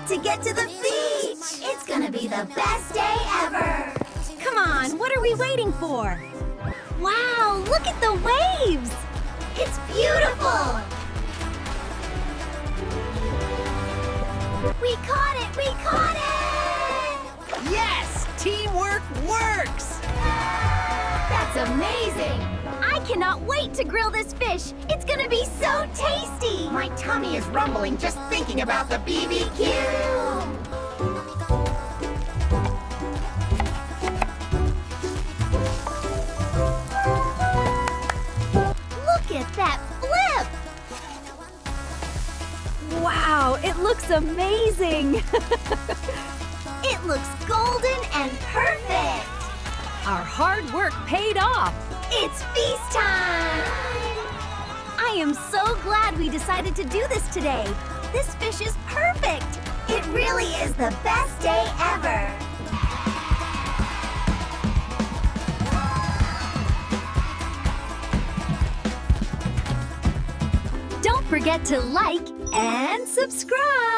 wait to get to the beach! It's gonna be the best day ever! Come on, what are we waiting for? Wow, look at the waves! It's beautiful! We caught it! We caught it! Yes! Teamwork works! That's amazing! I cannot wait to grill this fish. It's gonna be so tasty! My tummy is rumbling just thinking about the BBQ! Look at that flip! Wow, it looks amazing! It looks golden and perfect! Our hard work paid off! It's feast time! I am so glad we decided to do this today. This fish is perfect! It really is the best day ever! Don't forget to like and subscribe!